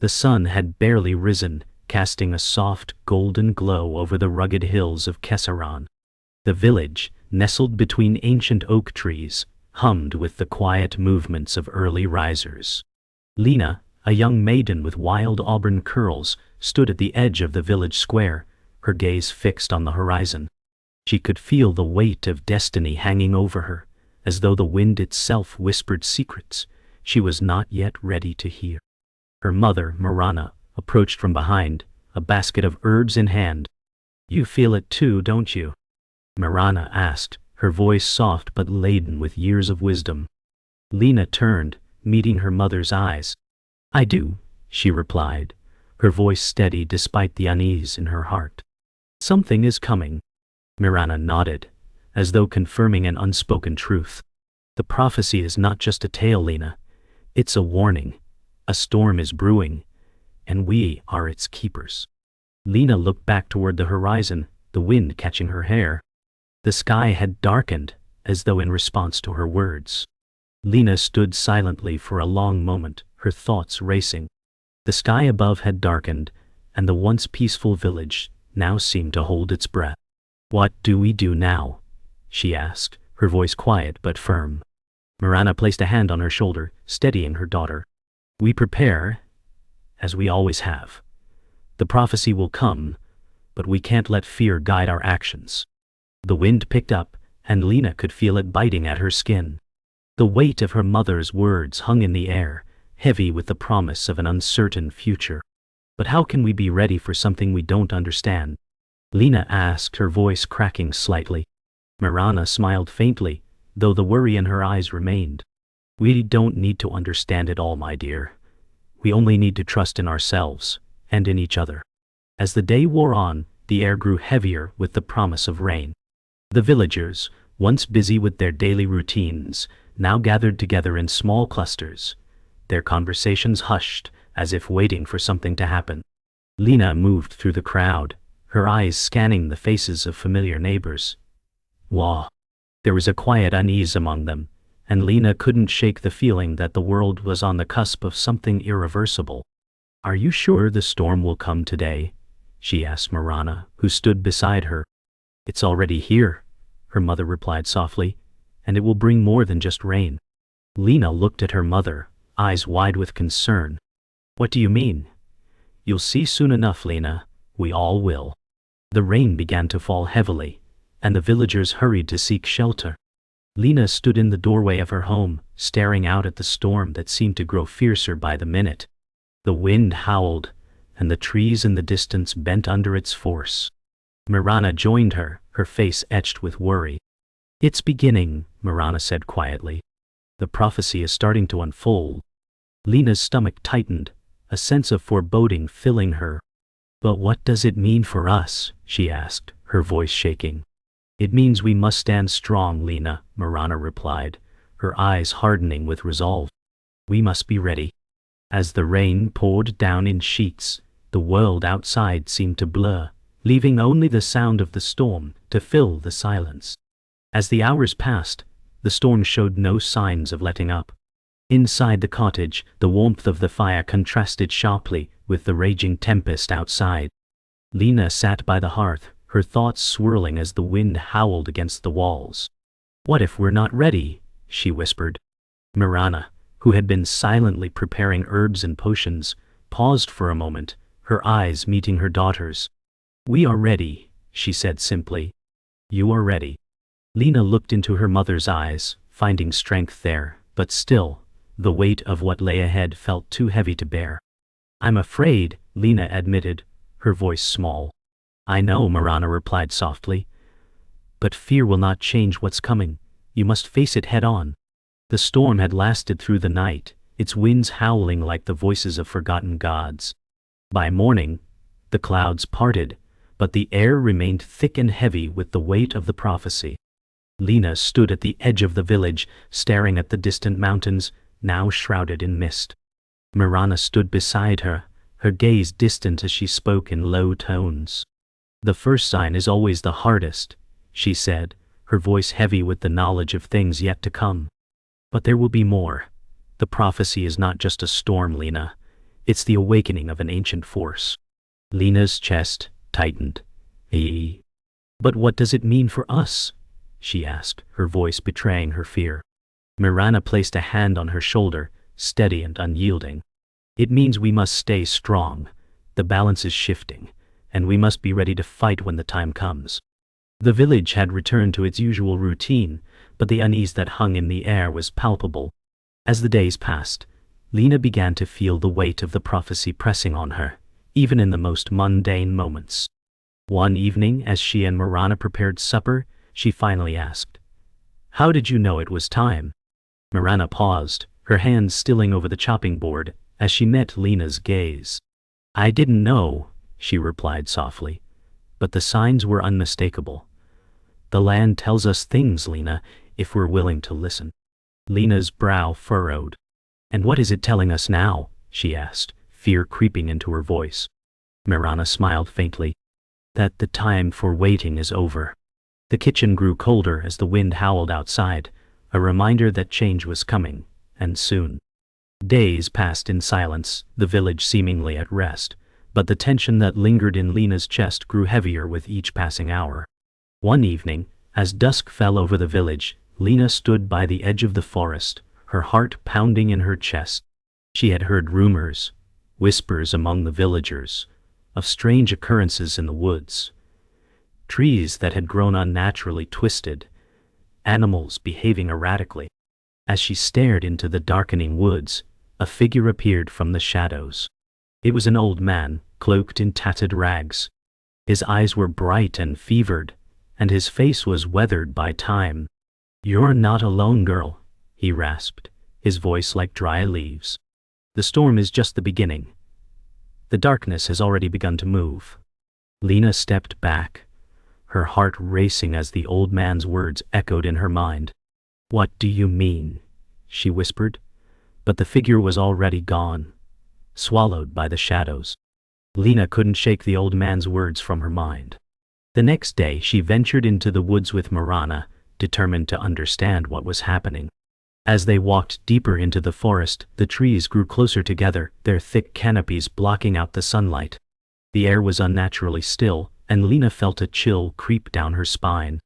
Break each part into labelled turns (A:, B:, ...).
A: The sun had barely risen, casting a soft, golden glow over the rugged hills of Kesaran. The village, nestled between ancient oak trees, hummed with the quiet movements of early risers. Lena, a young maiden with wild auburn curls, stood at the edge of the village square, her gaze fixed on the horizon. She could feel the weight of destiny hanging over her, as though the wind itself whispered secrets she was not yet ready to hear. Her mother, Marana, approached from behind, a basket of herbs in hand. "You feel it too, don't you?" Marana asked, her voice soft but laden with years of wisdom. Lena turned, meeting her mother's eyes. "I do," she replied, her voice steady despite the unease in her heart. "Something is coming." Marana nodded, as though confirming an unspoken truth. "The prophecy is not just a tale, Lena. It's a warning. A storm is brewing, and we are its keepers." Lena looked back toward the horizon, the wind catching her hair. The sky had darkened, as though in response to her words. Lena stood silently for a long moment, her thoughts racing. The sky above had darkened, and the once peaceful village now seemed to hold its breath. "What do we do now?" she asked, her voice quiet but firm. Marana placed a hand on her shoulder, steadying her daughter. "We prepare, as we always have. The prophecy will come, but we can't let fear guide our actions." The wind picked up, and Lena could feel it biting at her skin. The weight of her mother's words hung in the air, heavy with the promise of an uncertain future. "But how can we be ready for something we don't understand?" Lena asked, her voice cracking slightly. Marana smiled faintly, though the worry in her eyes remained. "We don't need to understand it all, my dear. We only need to trust in ourselves, and in each other." As the day wore on, the air grew heavier with the promise of rain. The villagers, once busy with their daily routines, now gathered together in small clusters, their conversations hushed, as if waiting for something to happen. Lena moved through the crowd, her eyes scanning the faces of familiar neighbors. Wah! There was a quiet unease among them, and Lena couldn't shake the feeling that the world was on the cusp of something irreversible. "Are you sure the storm will come today?" she asked Marana, who stood beside her. "It's already here," her mother replied softly, "and it will bring more than just rain." Lena looked at her mother, eyes wide with concern. "What do you mean?" "You'll see soon enough, Lena. We all will." The rain began to fall heavily, and the villagers hurried to seek shelter. Lena stood in the doorway of her home, staring out at the storm that seemed to grow fiercer by the minute. The wind howled, and the trees in the distance bent under its force. Marana joined her, her face etched with worry. "It's beginning," Marana said quietly. "The prophecy is starting to unfold." Lena's stomach tightened, a sense of foreboding filling her. "But what does it mean for us?" she asked, her voice shaking. "It means we must stand strong, Lena," Marana replied, her eyes hardening with resolve. "We must be ready." As the rain poured down in sheets, the world outside seemed to blur, leaving only the sound of the storm to fill the silence. As the hours passed, the storm showed no signs of letting up. Inside the cottage, the warmth of the fire contrasted sharply with the raging tempest outside. Lena sat by the hearth, her thoughts swirling as the wind howled against the walls. "What if we're not ready?" she whispered. Marana, who had been silently preparing herbs and potions, paused for a moment, her eyes meeting her daughter's. "We are ready," she said simply. "You are ready." Lena looked into her mother's eyes, finding strength there, but still, the weight of what lay ahead felt too heavy to bear. "I'm afraid," Lena admitted, her voice small. "I know," Marana replied softly. "But fear will not change what's coming. You must face it head on." The storm had lasted through the night, its winds howling like the voices of forgotten gods. By morning, the clouds parted, but the air remained thick and heavy with the weight of the prophecy. Lena stood at the edge of the village, staring at the distant mountains, now shrouded in mist. Marana stood beside her, her gaze distant as she spoke in low tones. "The first sign is always the hardest," she said, her voice heavy with the knowledge of things yet to come. "But there will be more. The prophecy is not just a storm, Lena. It's the awakening of an ancient force. Lena's chest tightened. Eh? But what does it mean for us? She asked, her voice betraying her fear. Mirana placed a hand on her shoulder, steady and unyielding. It means we must stay strong. The balance is shifting, and we must be ready to fight when the time comes. The village had returned to its usual routine, but the unease that hung in the air was palpable. As the days passed, Lena began to feel the weight of the prophecy pressing on her, even in the most mundane moments. One evening, as she and Mirana prepared supper, she finally asked, "How did you know it was time?" Mirana paused, her hands stilling over the chopping board, as she met Lena's gaze. "I didn't know," she replied softly, "but the signs were unmistakable. The land tells us things, Lena, if we're willing to listen." Lena's brow furrowed. "And what is it telling us now?" she asked, fear creeping into her voice. Mirana smiled faintly. "That the time for waiting is over." The kitchen grew colder as the wind howled outside, a reminder that change was coming, and soon. Days passed in silence, the village seemingly at rest, but the tension that lingered in Lena's chest grew heavier with each passing hour. One evening, as dusk fell over the village, Lena stood by the edge of the forest, her heart pounding in her chest. She had heard rumors, whispers among the villagers, of strange occurrences in the woods. Trees that had grown unnaturally twisted, animals behaving erratically. As she stared into the darkening woods, a figure appeared from the shadows. It was an old man, cloaked in tattered rags. His eyes were bright and fevered, and his face was weathered by time. "You're not alone, girl," he rasped, his voice like dry leaves. "The storm is just the beginning. The darkness has already begun to move." Lena stepped back, her heart racing as the old man's words echoed in her mind. "What do you mean?" she whispered, but the figure was already gone, swallowed by the shadows. Lena couldn't shake the old man's words from her mind. The next day she ventured into the woods with Mirana, determined to understand what was happening. As they walked deeper into the forest, the trees grew closer together, their thick canopies blocking out the sunlight. The air was unnaturally still, and Lena felt a chill creep down her spine.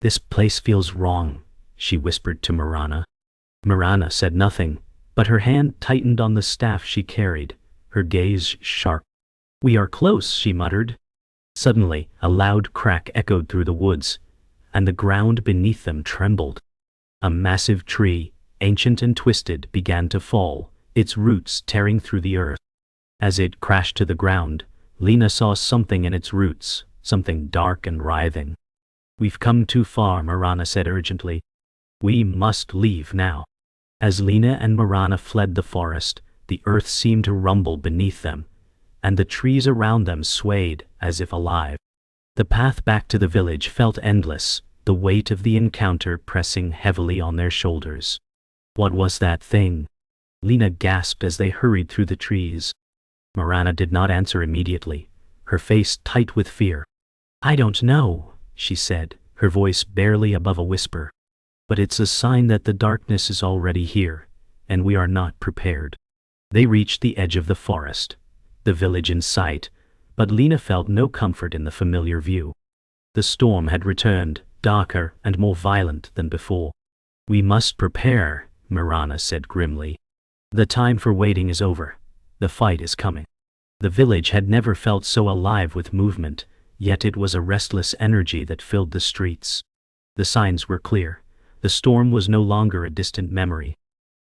A: "This place feels wrong," she whispered to Mirana. Mirana said nothing, but her hand tightened on the staff she carried, her gaze sharp. "We are close," she muttered. Suddenly, a loud crack echoed through the woods, and the ground beneath them trembled. A massive tree, ancient and twisted, began to fall, its roots tearing through the earth. As it crashed to the ground, Lena saw something in its roots, something dark and writhing. "We've come too far," Mirana said urgently. "We must leave now." As Lena and Mirana fled the forest, the earth seemed to rumble beneath them, and the trees around them swayed as if alive. The path back to the village felt endless, the weight of the encounter pressing heavily on their shoulders. "What was that thing?" Lena gasped as they hurried through the trees. Mirana did not answer immediately, her face tight with fear. "I don't know," she said, her voice barely above a whisper. "But it's a sign that the darkness is already here, and we are not prepared." They reached the edge of the forest, the village in sight, but Lena felt no comfort in the familiar view. The storm had returned, darker and more violent than before. "We must prepare," Mirana said grimly. "The time for waiting is over. The fight is coming." The village had never felt so alive with movement, yet it was a restless energy that filled the streets. The signs were clear. The storm was no longer a distant memory.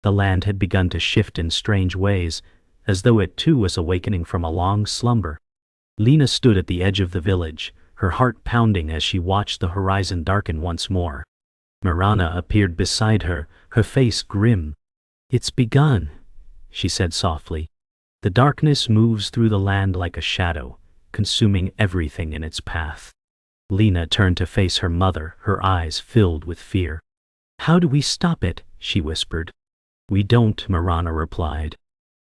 A: The land had begun to shift in strange ways, as though it too was awakening from a long slumber. Lena stood at the edge of the village, her heart pounding as she watched the horizon darken once more. Mirana appeared beside her, her face grim. "It's begun," she said softly. "The darkness moves through the land like a shadow, consuming everything in its path." Lena turned to face her mother, her eyes filled with fear. "How do we stop it?" she whispered. "We don't," Mirana replied.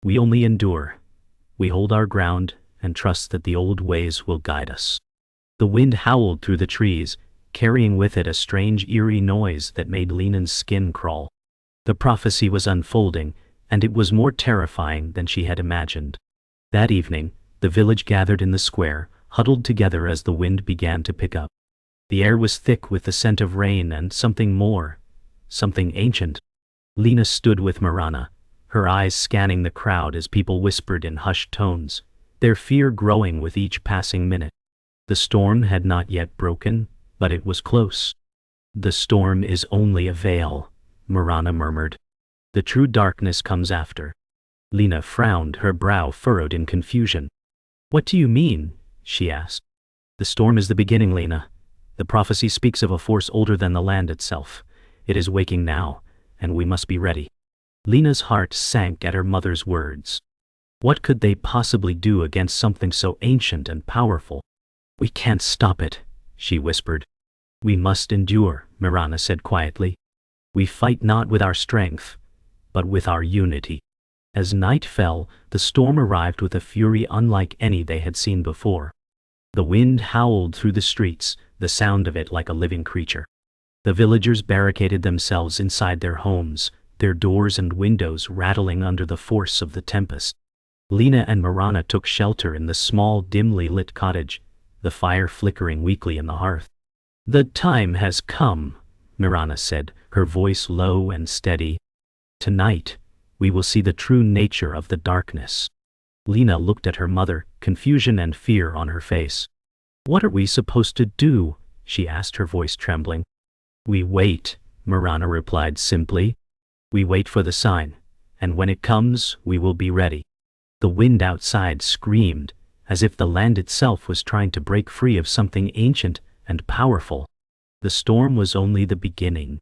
A: "We only endure. We hold our ground and trust that the old ways will guide us." The wind howled through the trees, carrying with it a strange eerie noise that made Lena's skin crawl. The prophecy was unfolding, and it was more terrifying than she had imagined. That evening, the village gathered in the square, huddled together as the wind began to pick up. The air was thick with the scent of rain and something more, something ancient. Lena stood with Marana, her eyes scanning the crowd as people whispered in hushed tones, their fear growing with each passing minute. The storm had not yet broken, but it was close. "The storm is only a veil," Marana murmured. "The true darkness comes after." Lena frowned, her brow furrowed in confusion. "What do you mean?" she asked. "The storm is the beginning, Lena. The prophecy speaks of a force older than the land itself. It is waking now, and we must be ready." Lena's heart sank at her mother's words. What could they possibly do against something so ancient and powerful? "We can't stop it," she whispered. "We must endure," Marana said quietly. "We fight not with our strength, but with our unity." As night fell, the storm arrived with a fury unlike any they had seen before. The wind howled through the streets, the sound of it like a living creature. The villagers barricaded themselves inside their homes, their doors and windows rattling under the force of the tempest. Lena and Marana took shelter in the small, dimly lit cottage, the fire flickering weakly in the hearth. "The time has come," Marana said, her voice low and steady. "Tonight, we will see the true nature of the darkness." Lena looked at her mother, confusion and fear on her face. "What are we supposed to do?" she asked, her voice trembling. "We wait," Marana replied simply. "We wait for the sign, and when it comes, we will be ready." The wind outside screamed, as if the land itself was trying to break free of something ancient and powerful. The storm was only the beginning.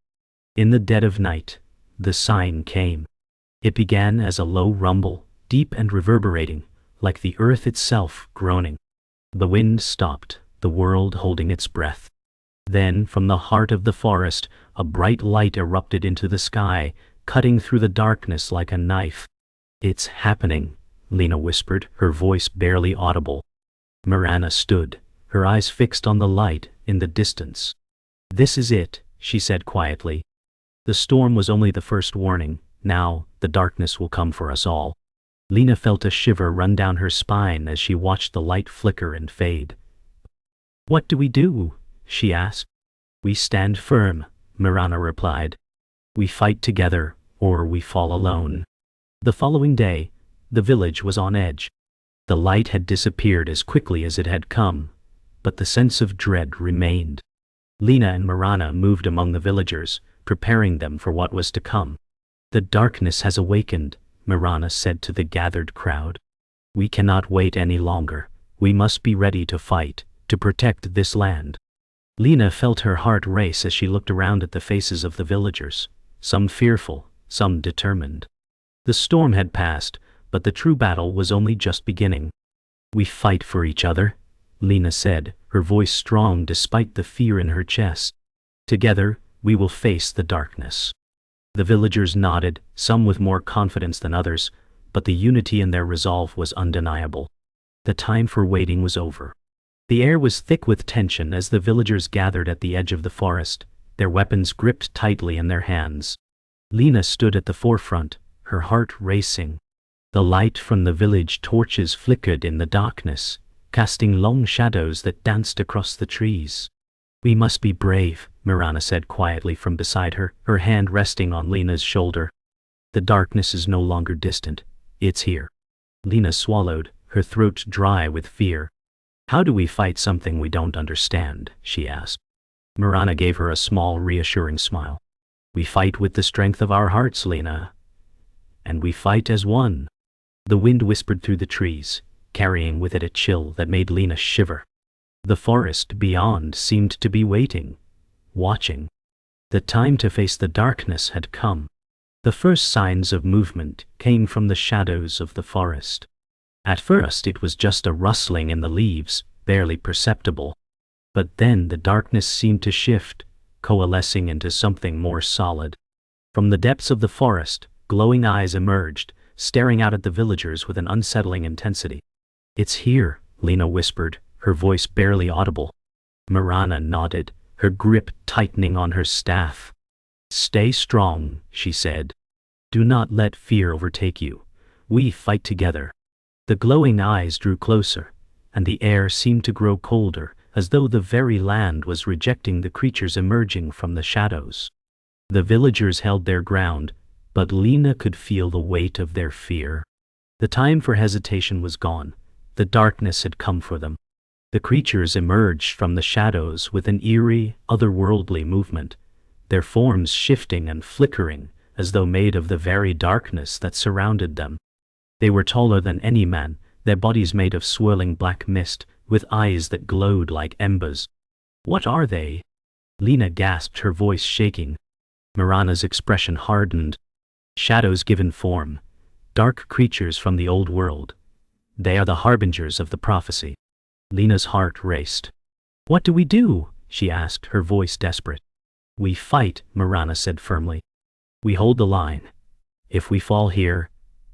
A: In the dead of night, the sign came. It began as a low rumble, deep and reverberating, like the earth itself groaning. The wind stopped, the world holding its breath. Then, from the heart of the forest, a bright light erupted into the sky, cutting through the darkness like a knife. "It's happening," Lena whispered, her voice barely audible. Marana stood, her eyes fixed on the light in the distance. "This is it," she said quietly. "The storm was only the first warning. Now, the darkness will come for us all." Lena felt a shiver run down her spine as she watched the light flicker and fade. "What do we do?" she asked. "We stand firm," Marana replied. "We fight together, or we fall alone." The following day, the village was on edge. The light had disappeared as quickly as it had come, but the sense of dread remained. Lena and Marana moved among the villagers, preparing them for what was to come. "The darkness has awakened," Marana said to the gathered crowd. "We cannot wait any longer. We must be ready to fight, to protect this land." Lena felt her heart race as she looked around at the faces of the villagers, some fearful, some determined. The storm had passed, but the true battle was only just beginning. "We fight for each other," Lena said, her voice strong despite the fear in her chest. "Together, we will face the darkness." The villagers nodded, some with more confidence than others, but the unity in their resolve was undeniable. The time for waiting was over. The air was thick with tension as the villagers gathered at the edge of the forest, their weapons gripped tightly in their hands. Lena stood at the forefront, her heart racing. The light from the village torches flickered in the darkness, casting long shadows that danced across the trees. "We must be brave," Marana said quietly from beside her, her hand resting on Lena's shoulder. "The darkness is no longer distant. It's here." Lena swallowed, her throat dry with fear. "How do we fight something we don't understand?" she asked. Marana gave her a small, reassuring smile. "We fight with the strength of our hearts, Lena. And we fight as one." The wind whispered through the trees, carrying with it a chill that made Lena shiver. The forest beyond seemed to be waiting, watching. The time to face the darkness had come. The first signs of movement came from the shadows of the forest. At first it was just a rustling in the leaves, barely perceptible. But then the darkness seemed to shift, coalescing into something more solid. From the depths of the forest, glowing eyes emerged, staring out at the villagers with an unsettling intensity. "It's here," Lena whispered, her voice barely audible. Marana nodded, her grip tightening on her staff. "Stay strong," she said. "Do not let fear overtake you. We fight together." The glowing eyes drew closer, and the air seemed to grow colder, as though the very land was rejecting the creatures emerging from the shadows. The villagers held their ground, but Lena could feel the weight of their fear. The time for hesitation was gone. The darkness had come for them. The creatures emerged from the shadows with an eerie, otherworldly movement, their forms shifting and flickering as though made of the very darkness that surrounded them. They were taller than any man, their bodies made of swirling black mist, with eyes that glowed like embers. "What are they?" Lena gasped, her voice shaking. Marana's expression hardened. "Shadows given form. Dark creatures from the old world. They are the harbingers of the prophecy." Lena's heart raced. "What do we do?" she asked, her voice desperate. "We fight," Marana said firmly. "We hold the line. If we fall here,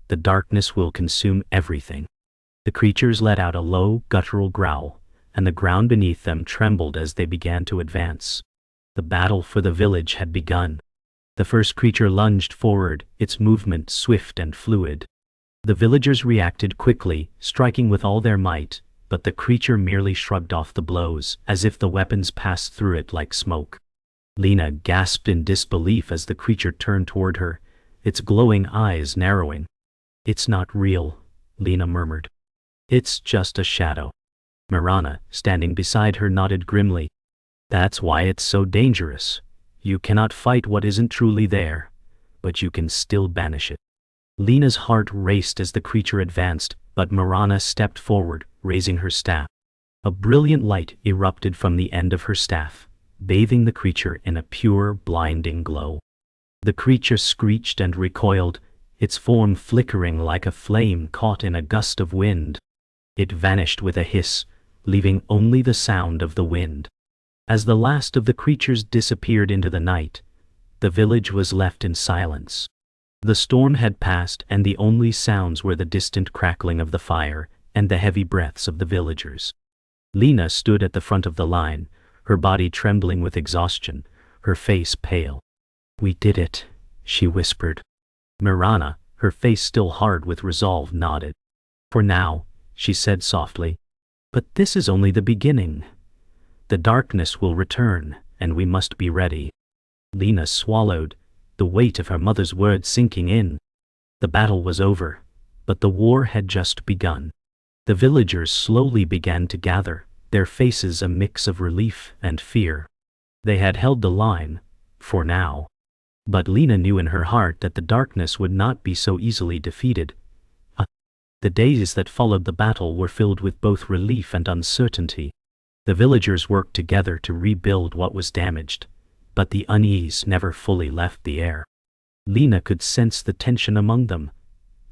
A: the darkness will consume everything." The creatures let out a low, guttural growl, and the ground beneath them trembled as they began to advance. The battle for the village had begun. The first creature lunged forward, its movement swift and fluid. The villagers reacted quickly, striking with all their might, but the creature merely shrugged off the blows, as if the weapons passed through it like smoke. Lena gasped in disbelief as the creature turned toward her, its glowing eyes narrowing. "It's not real," Lena murmured. "It's just a shadow." Marana, standing beside her, nodded grimly. "That's why it's so dangerous. You cannot fight what isn't truly there, but you can still banish it." Lena's heart raced as the creature advanced, but Marana stepped forward, raising her staff. A brilliant light erupted from the end of her staff, bathing the creature in a pure, blinding glow. The creature screeched and recoiled, its form flickering like a flame caught in a gust of wind. It vanished with a hiss, leaving only the sound of the wind. As the last of the creatures disappeared into the night, the village was left in silence. The storm had passed, and the only sounds were the distant crackling of the fire and the heavy breaths of the villagers. Lena stood at the front of the line, her body trembling with exhaustion, her face pale. "We did it," she whispered. Marana, her face still hard with resolve, nodded. "For now," she said softly. "But this is only the beginning. The darkness will return, and we must be ready." Lena swallowed, the weight of her mother's words sinking in. The battle was over, but the war had just begun. The villagers slowly began to gather, their faces a mix of relief and fear. They had held the line, for now. But Lena knew in her heart that the darkness would not be so easily defeated. The days that followed the battle were filled with both relief and uncertainty. The villagers worked together to rebuild what was damaged, but the unease never fully left the air. Lena could sense the tension among them,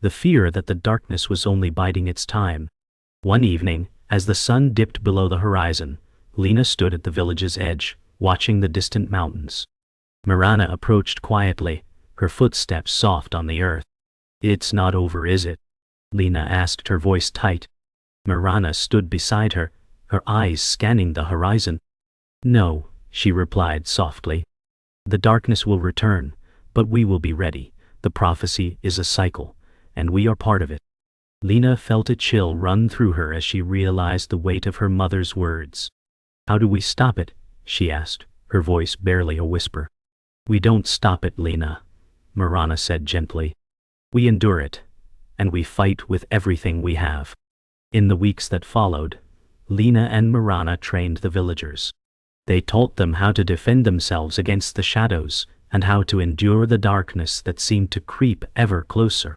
A: the fear that the darkness was only biding its time. One evening, as the sun dipped below the horizon, Lena stood at the village's edge, watching the distant mountains. Marana approached quietly, her footsteps soft on the earth. "It's not over, is it?" Lena asked, her voice tight. Marana stood beside her, her eyes scanning the horizon. "No," she replied softly. "The darkness will return, but we will be ready. The prophecy is a cycle, and we are part of it." Lena felt a chill run through her as she realized the weight of her mother's words. "How do we stop it?" she asked, her voice barely a whisper. "We don't stop it, Lena," Marana said gently. "We endure it, and we fight with everything we have." In the weeks that followed, Lena and Marana trained the villagers. They taught them how to defend themselves against the shadows and how to endure the darkness that seemed to creep ever closer.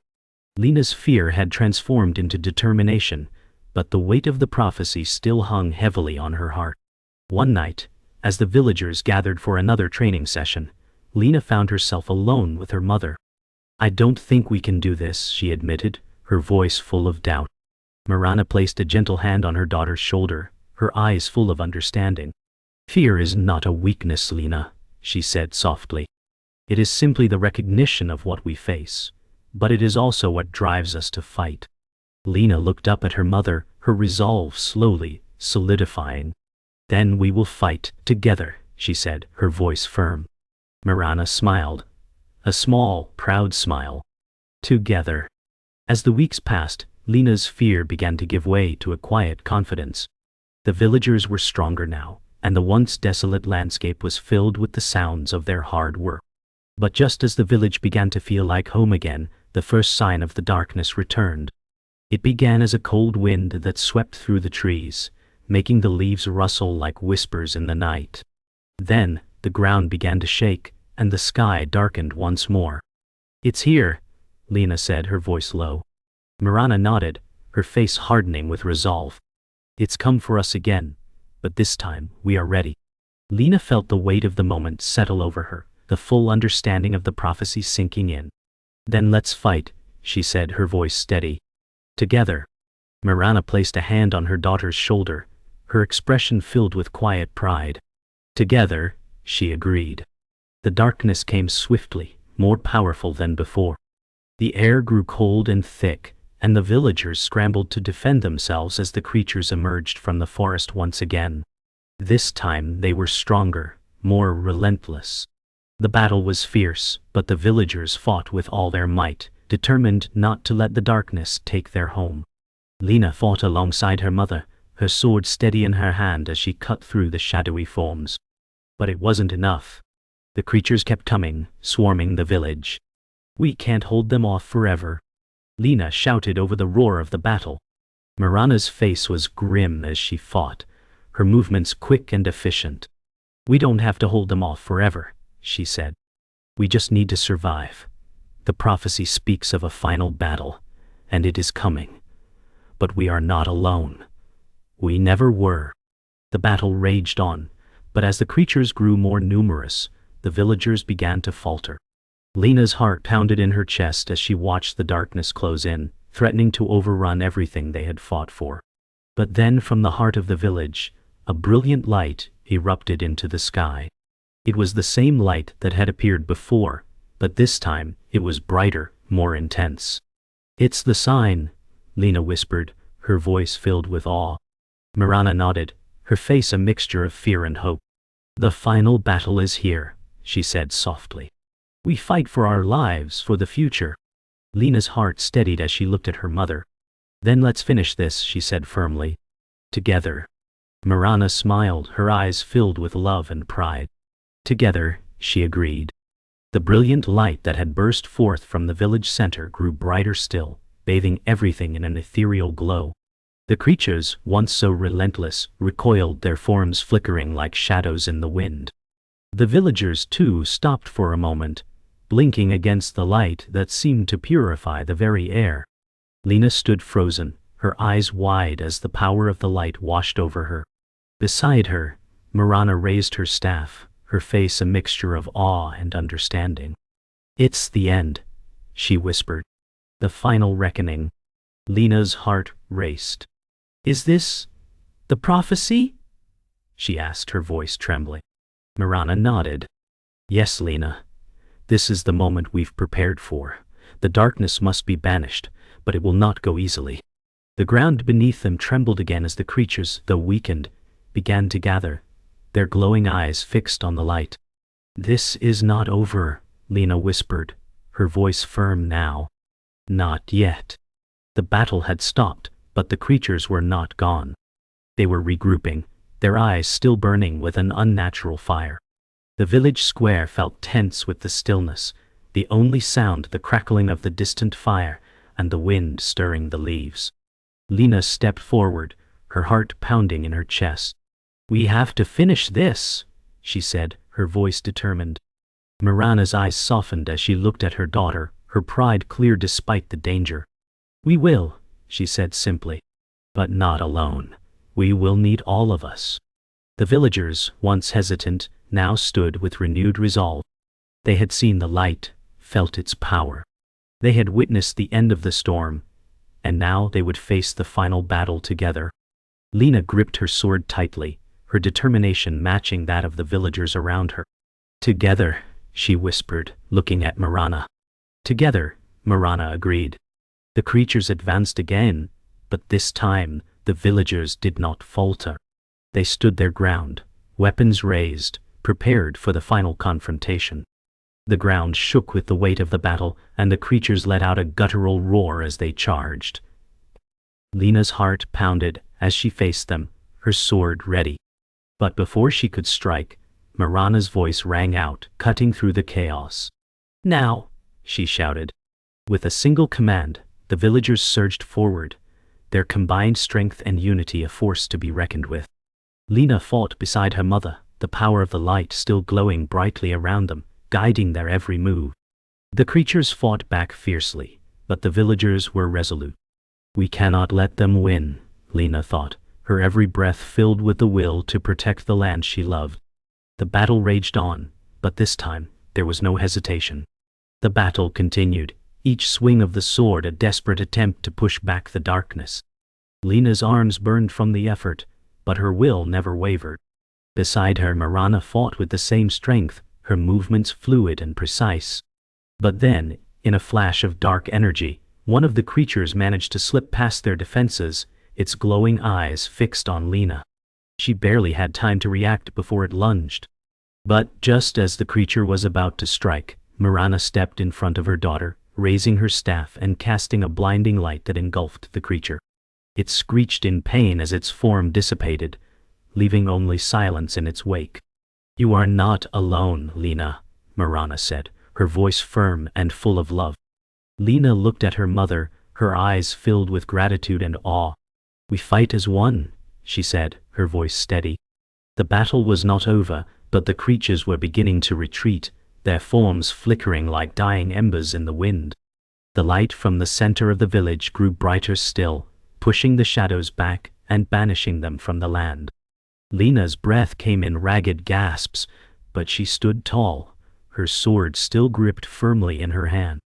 A: Lena's fear had transformed into determination, but the weight of the prophecy still hung heavily on her heart. One night, as the villagers gathered for another training session, Lena found herself alone with her mother. "I don't think we can do this," she admitted, her voice full of doubt. Marana placed a gentle hand on her daughter's shoulder, her eyes full of understanding. "Fear is not a weakness, Lena," she said softly. "It is simply the recognition of what we face, but it is also what drives us to fight." Lena looked up at her mother, her resolve slowly solidifying. "Then we will fight together," she said, her voice firm. Marana smiled, a small, proud smile. "Together." As the weeks passed, Lena's fear began to give way to a quiet confidence. The villagers were stronger now, and the once desolate landscape was filled with the sounds of their hard work. But just as the village began to feel like home again, the first sign of the darkness returned. It began as a cold wind that swept through the trees, making the leaves rustle like whispers in the night. Then, the ground began to shake, and the sky darkened once more. "It's here," Lena said, her voice low. Marana nodded, her face hardening with resolve. "It's come for us again, but this time we are ready." Lena felt the weight of the moment settle over her, the full understanding of the prophecy sinking in. "Then let's fight," she said, her voice steady. "Together." Marana placed a hand on her daughter's shoulder, her expression filled with quiet pride. "Together," she agreed. The darkness came swiftly, more powerful than before. The air grew cold and thick, and the villagers scrambled to defend themselves as the creatures emerged from the forest once again. This time they were stronger, more relentless. The battle was fierce, but the villagers fought with all their might, determined not to let the darkness take their home. Lena fought alongside her mother, her sword steady in her hand as she cut through the shadowy forms. But it wasn't enough. The creatures kept coming, swarming the village. "We can't hold them off forever," Lena shouted over the roar of the battle. Marana's face was grim as she fought, her movements quick and efficient. "We don't have to hold them off forever," she said. "We just need to survive. The prophecy speaks of a final battle, and it is coming. But we are not alone. We never were." The battle raged on, but as the creatures grew more numerous, the villagers began to falter. Lena's heart pounded in her chest as she watched the darkness close in, threatening to overrun everything they had fought for. But then from the heart of the village, a brilliant light erupted into the sky. It was the same light that had appeared before, but this time it was brighter, more intense. "It's the sign," Lena whispered, her voice filled with awe. Marana nodded, her face a mixture of fear and hope. "The final battle is here," she said softly. "We fight for our lives, for the future." Lena's heart steadied as she looked at her mother. "Then let's finish this," she said firmly. "Together." Marana smiled, her eyes filled with love and pride. "Together," she agreed. The brilliant light that had burst forth from the village center grew brighter still, bathing everything in an ethereal glow. The creatures, once so relentless, recoiled, their forms flickering like shadows in the wind. The villagers, too, stopped for a moment, blinking against the light that seemed to purify the very air. Lena stood frozen, her eyes wide as the power of the light washed over her. Beside her, Marana raised her staff, her face a mixture of awe and understanding. "It's the end," she whispered. "The final reckoning." Lena's heart raced. "Is this the prophecy?" she asked, her voice trembling. Marana nodded. "Yes, Lena. This is the moment we've prepared for. The darkness must be banished, but it will not go easily." The ground beneath them trembled again as the creatures, though weakened, began to gather, their glowing eyes fixed on the light. "This is not over," Lena whispered, her voice firm now. "Not yet." The battle had stopped, but the creatures were not gone. They were regrouping, their eyes still burning with an unnatural fire. The village square felt tense with the stillness, the only sound the crackling of the distant fire and the wind stirring the leaves. Lena stepped forward, her heart pounding in her chest. "We have to finish this," she said, her voice determined. Marana's eyes softened as she looked at her daughter, her pride clear despite the danger. "We will," she said simply. "But not alone. We will need all of us." The villagers, once hesitant, now stood with renewed resolve. They had seen the light, felt its power. They had witnessed the end of the storm, and now they would face the final battle together. Lena gripped her sword tightly, her determination matching that of the villagers around her. "Together," she whispered, looking at Marana. "Together," Marana agreed. The creatures advanced again, but this time the villagers did not falter. They stood their ground, weapons raised, prepared for the final confrontation. The ground shook with the weight of the battle, and the creatures let out a guttural roar as they charged. Lena's heart pounded as she faced them, her sword ready. But before she could strike, Mirana's voice rang out, cutting through the chaos. "Now!" she shouted. With a single command, the villagers surged forward, their combined strength and unity a force to be reckoned with. Lena fought beside her mother, the power of the light still glowing brightly around them, guiding their every move. The creatures fought back fiercely, but the villagers were resolute. "We cannot let them win," Lena thought, her every breath filled with the will to protect the land she loved. The battle raged on, but this time, there was no hesitation. The battle continued, each swing of the sword a desperate attempt to push back the darkness. Lena's arms burned from the effort, but her will never wavered. Beside her, Mirana fought with the same strength, her movements fluid and precise. But then, in a flash of dark energy, one of the creatures managed to slip past their defenses, its glowing eyes fixed on Lena. She barely had time to react before it lunged. But just as the creature was about to strike, Mirana stepped in front of her daughter, raising her staff and casting a blinding light that engulfed the creature. It screeched in pain as its form dissipated, leaving only silence in its wake. "You are not alone, Lena," Mirana said, her voice firm and full of love. Lena looked at her mother, her eyes filled with gratitude and awe. "We fight as one," she said, her voice steady. The battle was not over, but the creatures were beginning to retreat, their forms flickering like dying embers in the wind. The light from the center of the village grew brighter still, pushing the shadows back and banishing them from the land. Lena's breath came in ragged gasps, but she stood tall, her sword still gripped firmly in her hand.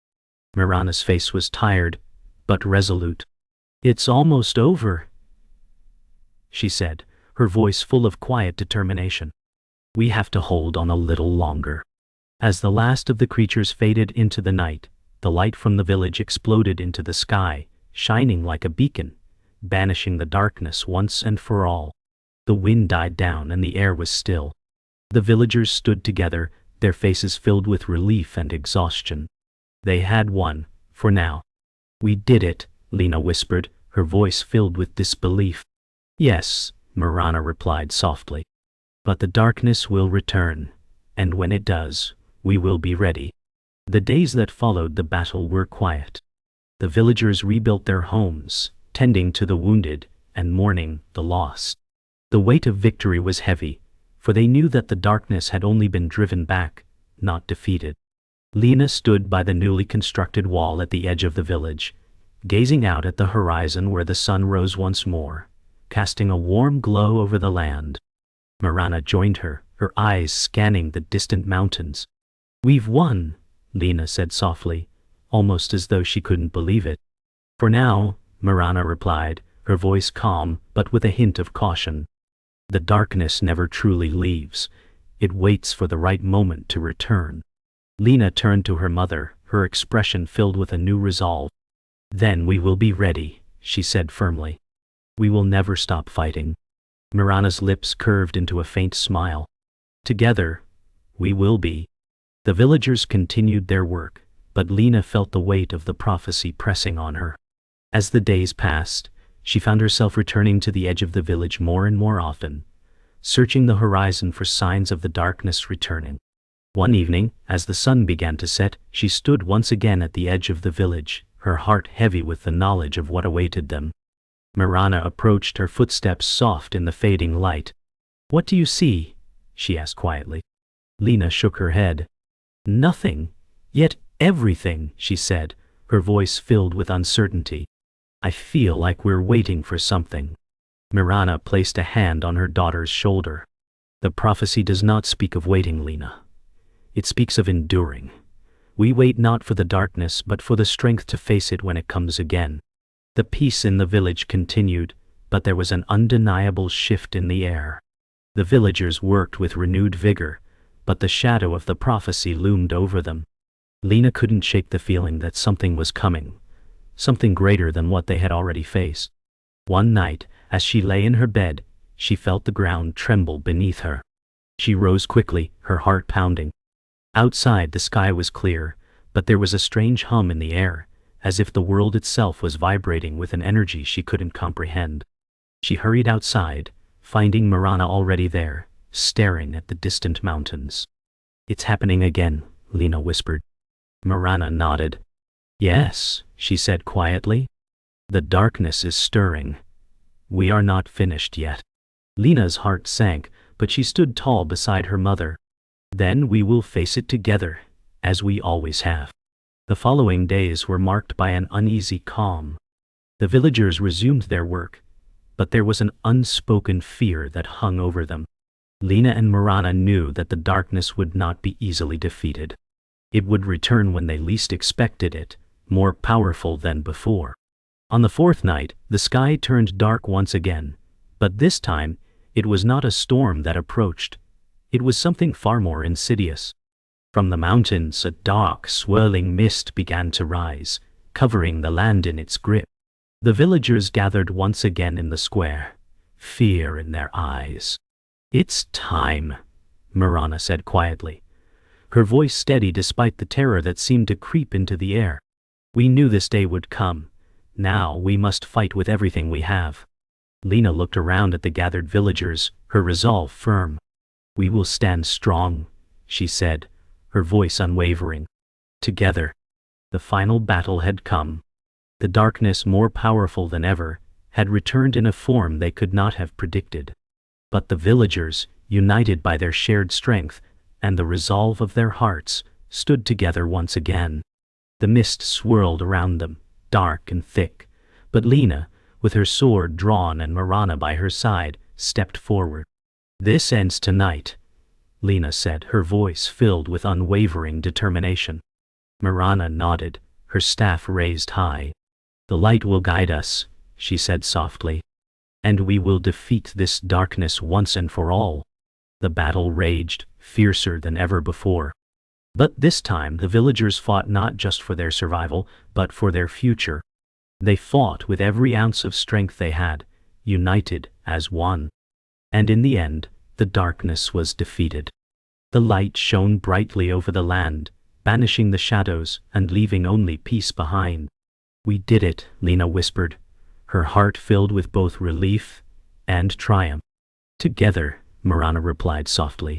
A: Mirana's face was tired, but resolute. "It's almost over," she said, her voice full of quiet determination. "We have to hold on a little longer." As the last of the creatures faded into the night, the light from the village exploded into the sky, shining like a beacon, banishing the darkness once and for all. The wind died down and the air was still. The villagers stood together, their faces filled with relief and exhaustion. They had won, for now. "We did it," Lena whispered, her voice filled with disbelief. "Yes," Mirana replied softly. "But the darkness will return, and when it does, we will be ready." The days that followed the battle were quiet. The villagers rebuilt their homes, tending to the wounded and mourning the lost. The weight of victory was heavy, for they knew that the darkness had only been driven back, not defeated. Lena stood by the newly constructed wall at the edge of the village, gazing out at the horizon where the sun rose once more, casting a warm glow over the land. Mirana joined her, her eyes scanning the distant mountains. "We've won," Lena said softly, almost as though she couldn't believe it. "For now," Mirana replied, her voice calm but with a hint of caution. "The darkness never truly leaves. It waits for the right moment to return." Lena turned to her mother, her expression filled with a new resolve. "Then we will be ready," she said firmly. "We will never stop fighting." Mirana's lips curved into a faint smile. "Together, we will be." The villagers continued their work, but Lena felt the weight of the prophecy pressing on her. As the days passed, she found herself returning to the edge of the village more and more often, searching the horizon for signs of the darkness returning. One evening, as the sun began to set, she stood once again at the edge of the village, her heart heavy with the knowledge of what awaited them. Mirana approached, her footsteps soft in the fading light. "What do you see?" she asked quietly. Lena shook her head. "Nothing, yet everything," she said, her voice filled with uncertainty. "I feel like we're waiting for something." Mirana placed a hand on her daughter's shoulder. "The prophecy does not speak of waiting, Lena. It speaks of enduring. We wait not for the darkness but for the strength to face it when it comes again." The peace in the village continued, but there was an undeniable shift in the air. The villagers worked with renewed vigor, but the shadow of the prophecy loomed over them. Lena couldn't shake the feeling that something was coming, something greater than what they had already faced. One night, as she lay in her bed, she felt the ground tremble beneath her. She rose quickly, her heart pounding. Outside the sky was clear, but there was a strange hum in the air, as if the world itself was vibrating with an energy she couldn't comprehend. She hurried outside, finding Marana already there, staring at the distant mountains. "It's happening again," Lena whispered. Marana nodded. "Yes," she said quietly. "The darkness is stirring. We are not finished yet." Lena's heart sank, but she stood tall beside her mother. "Then we will face it together, as we always have." The following days were marked by an uneasy calm. The villagers resumed their work, but there was an unspoken fear that hung over them. Lena and Marana knew that the darkness would not be easily defeated. It would return when they least expected it, more powerful than before. On the fourth night, the sky turned dark once again, but this time, it was not a storm that approached. It was something far more insidious. From the mountains, a dark, swirling mist began to rise, covering the land in its grip. The villagers gathered once again in the square, fear in their eyes. "It's time," Marana said quietly, her voice steady despite the terror that seemed to creep into the air. "We knew this day would come. Now we must fight with everything we have." Lena looked around at the gathered villagers, her resolve firm. "We will stand strong," she said, her voice unwavering. Together. The final battle had come. The darkness, more powerful than ever, had returned in a form they could not have predicted. But the villagers, united by their shared strength and the resolve of their hearts, stood together once again. The mist swirled around them, dark and thick, but Lena, with her sword drawn and Marana by her side, stepped forward. "This ends tonight," Lena said, her voice filled with unwavering determination. Marana nodded, her staff raised high. "The light will guide us," she said softly. "And we will defeat this darkness once and for all." The battle raged, fiercer than ever before. But this time the villagers fought not just for their survival, but for their future. They fought with every ounce of strength they had, united as one. And in the end, the darkness was defeated. The light shone brightly over the land, banishing the shadows and leaving only peace behind. "We did it," Lena whispered, her heart filled with both relief and triumph. "Together," Marana replied softly.